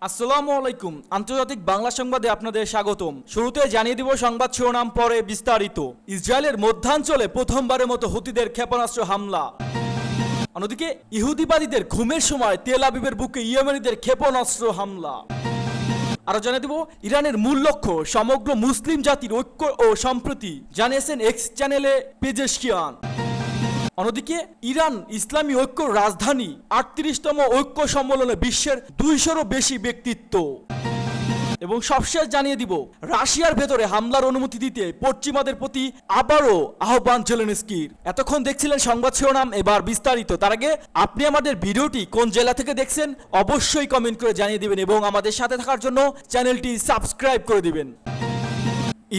আসসালামু আলাইকুম। আন্তর্জাতিক বাংলা সংবাদে আপনাদের স্বাগতম। শুরুতে জানিয়ে দিব সংবাদ শিরোনাম, পরে বিস্তারিত। ইসরায়েলের মধ্যাঞ্চলে প্রথমবারের মতো হুতিদের ক্ষেপণাস্ত্র হামলা। অন্যদিকে ইহুদিবাদীদের ঘুমের সময় তেল আবিবের বুকে ইয়েমেনিদের ক্ষেপণাস্ত্র হামলা। আরো জানিয়ে দিব ইরানের মূল লক্ষ্য সমগ্র মুসলিম জাতির ঐক্য ও সম্প্রীতি, জানিয়েছেন এক্স চ্যানেলে পেজেশকিয়ান। অন্যদিকে ইরান ইসলামী ঐক্য রাজধানী ৩৮তম ঐক্য সম্মেলনে বিশ্বের ২০০রও বেশি ব্যক্তিত্ব। এবং সবশেষ জানিয়ে দিব রাশিয়ার ভেতরে হামলার অনুমতি দিতে পশ্চিমাদের প্রতি আবারও আহ্বান জেলেনস্কির। এতক্ষণ দেখছিলেন সংবাদ শিরোনাম, এবার বিস্তারিত। তার আগে আপনি আমাদের ভিডিওটি কোন জেলা থেকে দেখছেন অবশ্যই কমেন্ট করে জানিয়ে দিবেন এবং আমাদের সাথে থাকার জন্য চ্যানেলটি সাবস্ক্রাইব করে দিবেন।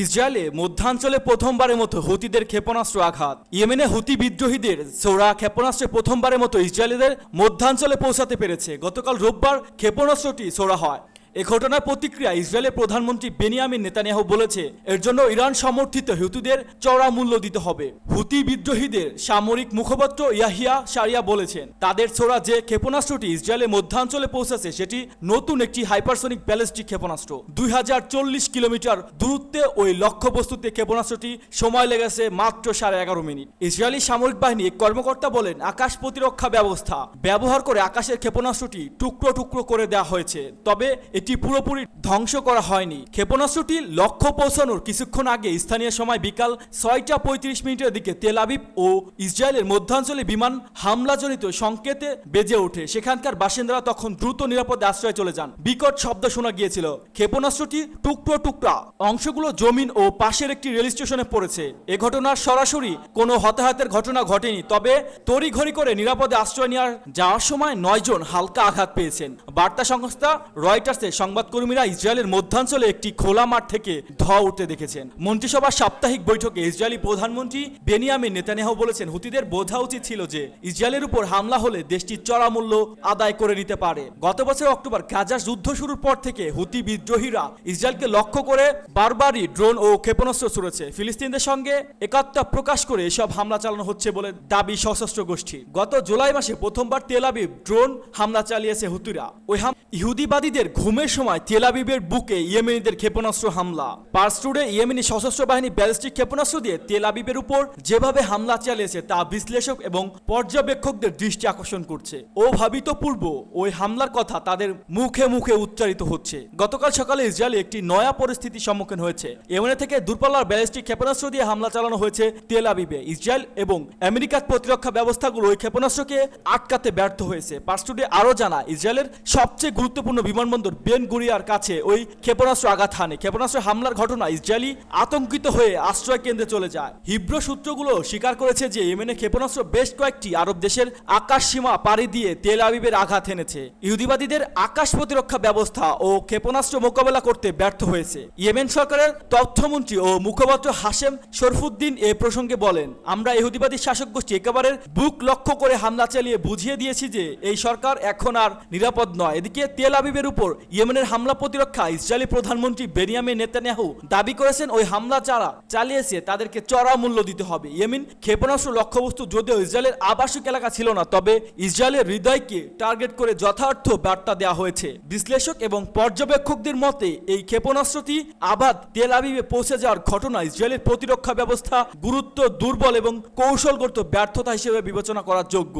ইসরায়েলে মধ্যাঞ্চলে প্রথমবারের মতো হুতিদের ক্ষেপণাস্ত্র আঘাত। ইয়েমেনে হুতি বিদ্রোহীদের ছোড়া ক্ষেপণাস্ত্রে প্রথমবারের মতো ইসরায়েলিদের মধ্যাঞ্চলে পৌঁছাতে পেরেছে। গতকাল রোববার ক্ষেপণাস্ত্রটি ছোড়া হয়। এ ঘটনার প্রতিক্রিয়া ইসরায়েলের প্রধানমন্ত্রী বেনিয়ামিন নেতানিয়াহু বলেছে, এর জন্য ইরান সমর্থিত হুতিদের চড়া মূল্য দিতে হবে। হুতি বিদ্রোহীদের সামরিক মুখপাত্র ইয়াহিয়া সারিয়া বলেছেন, তাদের ছোড়া যে ক্ষেপণাস্ত্রটি ইসরায়েলের মধ্যাঞ্চলে পৌঁছেছে সেটি নতুন একটি হাইপারসনিক ব্যালিস্টিক ক্ষেপণাস্ত্র। ২০৪০ কিলোমিটার দূরত্বে ওই লক্ষ্যবস্তুতে ক্ষেপণাস্ত্রটি সময় লেগেছে মাত্র ১১.৫ মিনিট। ইসরায়েলি সামরিক বাহিনী এক কর্মকর্তা বলেন, আকাশ প্রতিরক্ষা ব্যবস্থা ব্যবহার করে আকাশের ক্ষেপণাস্ত্রটি টুকরো টুকরো করে দেওয়া হয়েছে, তবে এটি পুরোপুরি ধ্বংস করা হয়নি। ক্ষেপণাস্ত্রটি লক্ষ্য পৌঁছানোর কিছুক্ষণ আগে স্থানীয় সময় বিকাল ৬টা ৩৫ দিকে তেল আবিব ও ইসরায়েলের মধ্যাঞ্চলে বিমান হামলাজনিত সংকেতে বেজে ওঠে। সেখানকার বাসিন্দারা তখন দ্রুত নিরাপদে আশ্রয়ে চলে যান। বিকট শব্দ শোনা গিয়েছিল। ক্ষেপণাস্ত্রটি টুকরো টুকরা অংশগুলো জমিন ও পাশের একটি রেল স্টেশনে পড়েছে। এ ঘটনার সরাসরি কোনো হতাহতের ঘটনা ঘটেনি, তবে তড়িঘড়ি করে নিরাপদে আশ্রয় নেওয়ার যাওয়ার সময় ৯ জন হালকা আঘাত পেয়েছেন। বার্তা সংস্থা রয়টার্সে সংবাদকর্মীরা ইসরায়েলের মধ্যাঞ্চলে একটি খোলা মাঠ থেকে ধোঁয়া উঠতে দেখেছেন। মন্ত্রিসভার সাপ্তাহিক বৈঠকে ইসরায়েলি প্রধানমন্ত্রী বেনিয়ামিন নেতানিয়াহু বলেছেন, হুতিদের বোঝা উচিত ছিল যে ইসরায়েলের উপর হামলা হলে দেশটি চড়া মূল্য আদায় করে নিতে পারে। গত বছর অক্টোবর গাজার যুদ্ধ শুরুর পর থেকে হুতি বিদ্রোহীরা ইসরায়েলকে লক্ষ্য করে বারবারই ড্রোন ও ক্ষেপণাস্ত্র ছুড়েছে। ফিলিস্তিনদের সঙ্গে একাত্মতা প্রকাশ করে এসব হামলা চালানো হচ্ছে বলে দাবি সশস্ত্র গোষ্ঠী। গত জুলাই মাসে প্রথমবার তেল আবিব ড্রোন হামলা চালিয়েছে হুতিরা। ওই ইহুদিবাদীদের ঘুমের সময় তেল আবিবের বুকে ইয়েমেনিদের ক্ষেপণাস্ত্র হামলা। পার্স টুডে ইয়েমেনি সশস্ত্র বাহিনী ব্যালিস্টিক ক্ষেপণাস্ত্র দিয়ে তেল আবিবের উপর যেভাবে হামলা চালিয়েছে তা বিশ্লেষক এবং পর্যবেক্ষকদের দৃষ্টি আকর্ষণ করছে। অভাবিতপূর্ব ওই হামলার কথা তাদের মুখে মুখে উচ্চারিত হচ্ছে। গতকাল সকালে ইসরায়েল একটি নয়া পরিস্থিতির সম্মুখীন হয়েছে। ইয়েমেনে থেকে দূরপাল্লার ব্যালিস্টিক ক্ষেপণাস্ত্র দিয়ে হামলা চালানো হয়েছে তেল আবিবে। ইসরায়েল এবং আমেরিকার প্রতিরক্ষা ব্যবস্থাগুলো ওই ক্ষেপণাস্ত্রকে আটকাতে ব্যর্থ হয়েছে। পার্স টুডে আরও জানায়, ইসরায়েলের সবচেয়ে গুরুত্বপূর্ণ বিমানবন্দর বেন গুরিয়ার কাছে ওই ক্ষেপণাস্ত্র আঘাত হানে। ক্ষেপণাস্ত্র হামলার ঘটনা ইসরায়েলি আতঙ্কিত হয়ে আশ্রয় কেন্দ্রে চলে যায়। হিব্রু সূত্রগুলো স্বীকার করেছে যে ইয়েমেনে ক্ষেপণাস্ত্র বেশ কয়েকটি আরব দেশের আকাশ সীমা পাড়ি দিয়ে তেল আবিবের আঘাত এনেছে। ইহুদিবাদীদের আকাশ প্রতিরক্ষা ব্যবস্থা ও ক্ষেপণাস্ত্র মোকাবেলা করতে ব্যর্থ হয়েছে। ইয়েমেন সরকারের তথ্যমন্ত্রী ও মুখপাত্র হাশেম শরফুদ্দিন এ প্রসঙ্গে বলেন, আমরা ইহুদিবাদী শাসক গোষ্ঠী একেবারে বুক লক্ষ্য করে হামলা চালিয়ে বুঝিয়ে দিয়েছি যে এই সরকার এখন আর নিরাপদ নয়। এদিকে তেল আবিবের উপর ইয়েমেনের হামলা প্রতিরক্ষা ইসরায়েলি প্রধানমন্ত্রী বেনিয়ামিন নেতানিয়াহু দাবি করেছেন, ওই হামলা যারা চালিয়েছে তাদেরকে চড়া মূল্য দিতে হবে। ইয়েমেন ক্ষেপণাস্ত্র লক্ষ্যবস্তু যদিও ইসরায়েলের আবাসিক এলাকা ছিল না, তবে ইসরায়েলের হৃদয়কে টার্গেট করে যথার্থ বার্তা দেওয়া হয়েছে। বিশ্লেষক এবং পর্যবেক্ষকদের মতে এই ক্ষেপণাস্ত্রটি আবাদ তেল আবিবে পৌঁছে যাওয়ার ঘটনা ইসরায়েলের প্রতিরক্ষা ব্যবস্থা গুরুত্ব দুর্বল এবং কৌশলগত ব্যর্থতা হিসেবে বিবেচনা করার যোগ্য।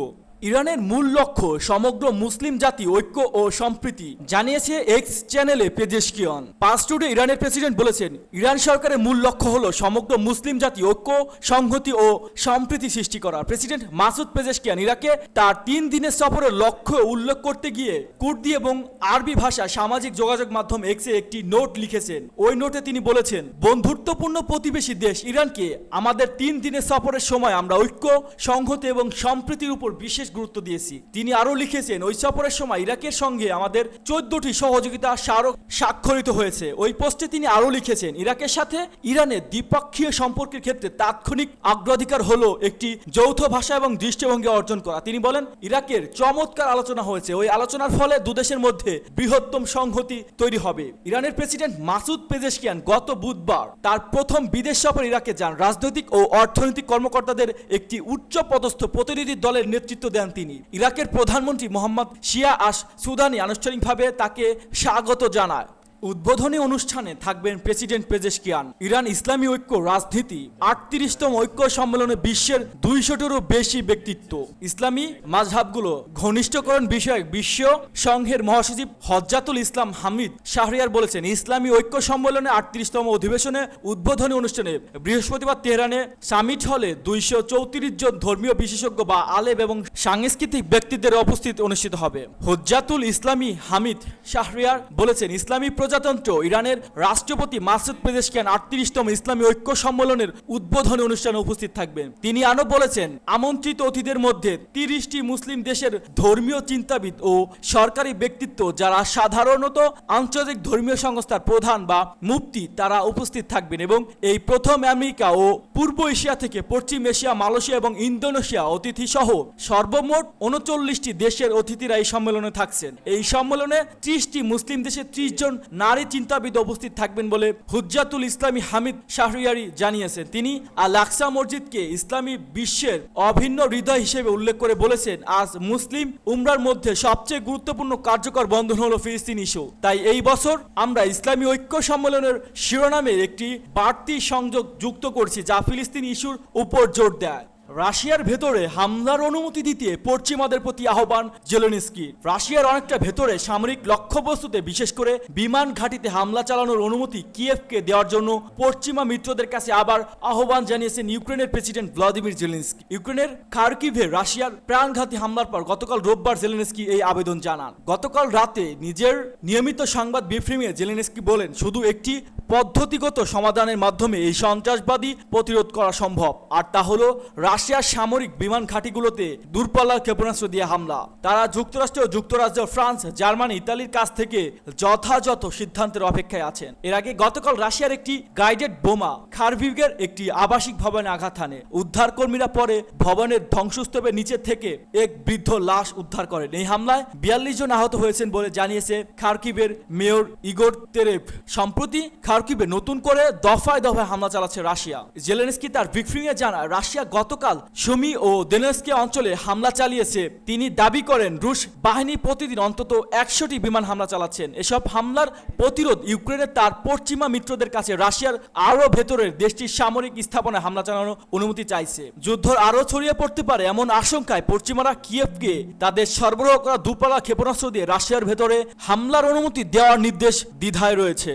ইরানের মূল লক্ষ্য সমগ্র মুসলিম জাতি ঐক্য ও সম্প্রীতি, জানিয়েছে এক্স চ্যানেলে পেজেশকিয়ান। পার্স টুডে ইরানের প্রেসিডেন্ট বলেছেন, ইরান সরকারের মূল লক্ষ্য হলো সমগ্র মুসলিম জাতি ঐক্য, সংহতি ও সম্প্রীতি সৃষ্টি করা। প্রেসিডেন্ট মাসুদ পেজেশকিয়ান ইরাকে তার ৩ দিনের সফরের লক্ষ্য উল্লেখ করতে গিয়ে কুর্দি এবং আরবি ভাষা সামাজিক যোগাযোগ মাধ্যম এক্সে একটি নোট লিখেছেন। ওই নোটে তিনি বলেছেন, বন্ধুত্বপূর্ণ প্রতিবেশী দেশ ইরানকে আমাদের ৩ দিনের সফরের সময় আমরা ঐক্য, সংহতি এবং সম্প্রীতির উপর বিশেষ গুরুত্ব দিয়েছি। তিনি আরো লিখেছেন, ওই সফরের সময় ইরাকের সঙ্গে আমাদের 14টি সহযোগিতা স্মারক স্বাক্ষরিত হয়েছে। ওই পোস্টে তিনি আরো লিখেছেন, ইরাকের সাথে ইরানের দ্বিপক্ষীয় সম্পর্কের ক্ষেত্রে তাৎক্ষণিক অগ্রাধিকার হলো একটি যৌথ ভাষা এবং দৃষ্টিভঙ্গি অর্জন করা। তিনি বলেন, ইরাকের চমৎকার আলোচনা হয়েছে। ওই আলোচনার ফলে দুদেশের মধ্যে বৃহত্তম সংহতি তৈরি হবে। ইরানের প্রেসিডেন্ট মাসুদ পেজেশকিয়ান গত বুধবার তার প্রথম বিদেশ সফর ইরাকে যান। রাজনৈতিক ও অর্থনৈতিক কর্মকর্তাদের একটি উচ্চ পদস্থ প্রতিনিধি দলের নেতৃত্ব দেন দেন তিনি। ইরাকের প্রধানমন্ত্রী মোহাম্মদ শিয়া আশ সুদানি আনুষ্ঠানিকভাবে তাকে স্বাগত জানায়। উদ্বোধনী অনুষ্ঠানে থাকবেন প্রেসিডেন্ট পেজেশকিয়ান। ইরান ইসলামী ঐক্য রাজনীতি 38তম ঐক্য সম্মেলনে বিশ্বের 200টিরও বেশি ব্যক্তিত্ব। ইসলামী মাযহাবগুলো ঘনিষ্ঠকরণ বিষয়ক বিশ্ব সংঘের মহাসচিব হজ্জাতুল ইসলাম হামিদ শাহরিয়ার বলেছেন, ইসলামী ঐক্য সম্মেলনে 38তম অধিবেশনে উদ্বোধনী অনুষ্ঠানে বৃহস্পতিবার তেহরানে সামিট হলে 234 জন ধর্মীয় বিশেষজ্ঞ বা আলেম এবং সাংস্কৃতিক ব্যক্তিত্বের উপস্থিতি অনুষ্ঠিত হবে। হজ্জাতুল ইসলামী হামিদ শাহরিয়ার বলেছেন, ইসলামী প্রজাতন্ত্র ইরানের রাষ্ট্রপতি মাসুদ পেজেশকিয়ান 38তম ইসলামী ঐক্য সম্মেলনের উদ্বোধনী অনুষ্ঠানে উপস্থিত থাকবেন। তিনি আরও বলেছেন, আমন্ত্রিত অতিথিদের মধ্যে 30টি মুসলিম দেশের ধর্মীয় চিন্তাবিদ ও সরকারি ব্যক্তিত্ব যারা সাধারণত আন্তর্জাতিক ধর্মীয় সংস্থার প্রধান বা মুফতি তারা উপস্থিত থাকবেন এবং এই প্রথম আমেরিকা ও পূর্ব এশিয়া থেকে পশ্চিম এশিয়া, মালয়েশিয়া এবং ইন্দোনেশিয়া অতিথি সহ সর্বমোট 39টি দেশের অতিথিরা এই সম্মেলনে থাকছেন। এই সম্মেলনে 30টি মুসলিম দেশের 30 জন নারী চিন্তাবিদ উপস্থিত থাকবেন বলে হুজ্জাতুল ইসলামী হামিদ শাহরিয়ারি জানিয়েছেন। তিনি আল আকসা মসজিদকে ইসলামী বিশ্বের অভিন্ন হৃদয় হিসেবে উল্লেখ করে বলেছেন, আজ মুসলিম উম্মার মধ্যে সবচেয়ে গুরুত্বপূর্ণ কার্যকর বন্ধন হলো ফিলিস্তিন ইস্যু। তাই এই বছর আমরা ইসলামী ঐক্য সম্মেলনের শিরোনামের একটি বাড়তি সংযোগ যুক্ত করছি যা ফিলিস্তিন ইস্যুর উপর জোর দেয়। রাশিয়ার ভেতরে হামলার অনুমতি দিতে পশ্চিমাদের প্রতি আহ্বান জেলেনস্কি। রাশিয়ার অনেকটা ভেতরে সামরিক লক্ষ্যবস্তুতে বিশেষ করে বিমান ঘাঁটিতে হামলা চালানোর অনুমতি কিয়েভকে দেওয়ার জন্য পশ্চিমা মিত্রদের কাছে আবার আহ্বান জানিয়েছেন ইউক্রেনের প্রেসিডেন্ট ভ্লাদিমির জেলেনস্কি। ইউক্রেনের খার্কিভে রাশিয়ার প্রাণঘাতী হামলার পর গতকাল রোববার জেলেনস্কি এই আবেদন জানান। গতকাল রাতে নিজের নিয়মিত সংবাদ ব্রিফিংয়ে জেলেনস্কি বলেন, শুধু একটি পদ্ধতিগত সমাধানের মাধ্যমে এই সন্ত্রাসবাদী প্রতিরোধ করা সম্ভব, আর তা হলো রাশিয়ার সামরিক বিমান ঘাঁটিগুলোতে দূরপাল্লার ক্ষেপণাস্ত্র দিয়ে হামলা। তারা যুক্তরাষ্ট্র, যুক্তরাজ্য, ফ্রান্স, জার্মানি, ইতালির কাছ থেকে যথাযথ সিদ্ধান্তের অপেক্ষায় আছেন। এর আগে গতকাল রাশিয়ার একটি গাইডেড বোমা খারকিভের একটি আবাসিক ভবনে আঘাত হানে। উদ্ধারকর্মীরা পরে ভবনের ধ্বংসস্তূপের নিচে থেকে এক বৃদ্ধ লাশ উদ্ধার করেন। এই হামলায় 42 জন আহত হয়েছেন বলে জানিয়েছে খারকিভের মেয়র ইগোর তেরেভ। সম্প্রতি খারকিভে নতুন করে দফায় দফায় হামলা চালাচ্ছে রাশিয়া। জেলেনস্কি তার ব্রিফিংয়ে জানায়, রাশিয়া গতকাল সুমি ও দোনেৎস্ক অঞ্চলে হামলা চালিয়েছে। তিনি দাবি করেন, রুশ বাহিনী প্রতিদিন অন্তত 100টি বিমান হামলা চালাচ্ছেন। এসব হামলার প্রতিরোধ ইউক্রেনের তার পশ্চিমা মিত্রদের কাছে রাশিয়ার আরও ভেতরের দেশটির সামরিক স্থাপনায় হামলা চালানোর অনুমতি চাইছে। যুদ্ধ আরও ছড়িয়ে পড়তে পারে এমন আশঙ্কায় পশ্চিমারা কিয়েভকে তাদের সরবরাহ করা দূরপাল্লা ক্ষেপণাস্ত্র দিয়ে রাশিয়ার ভেতরে হামলার অনুমতি দেওয়ার নির্দেশ দ্বিধায় রয়েছে।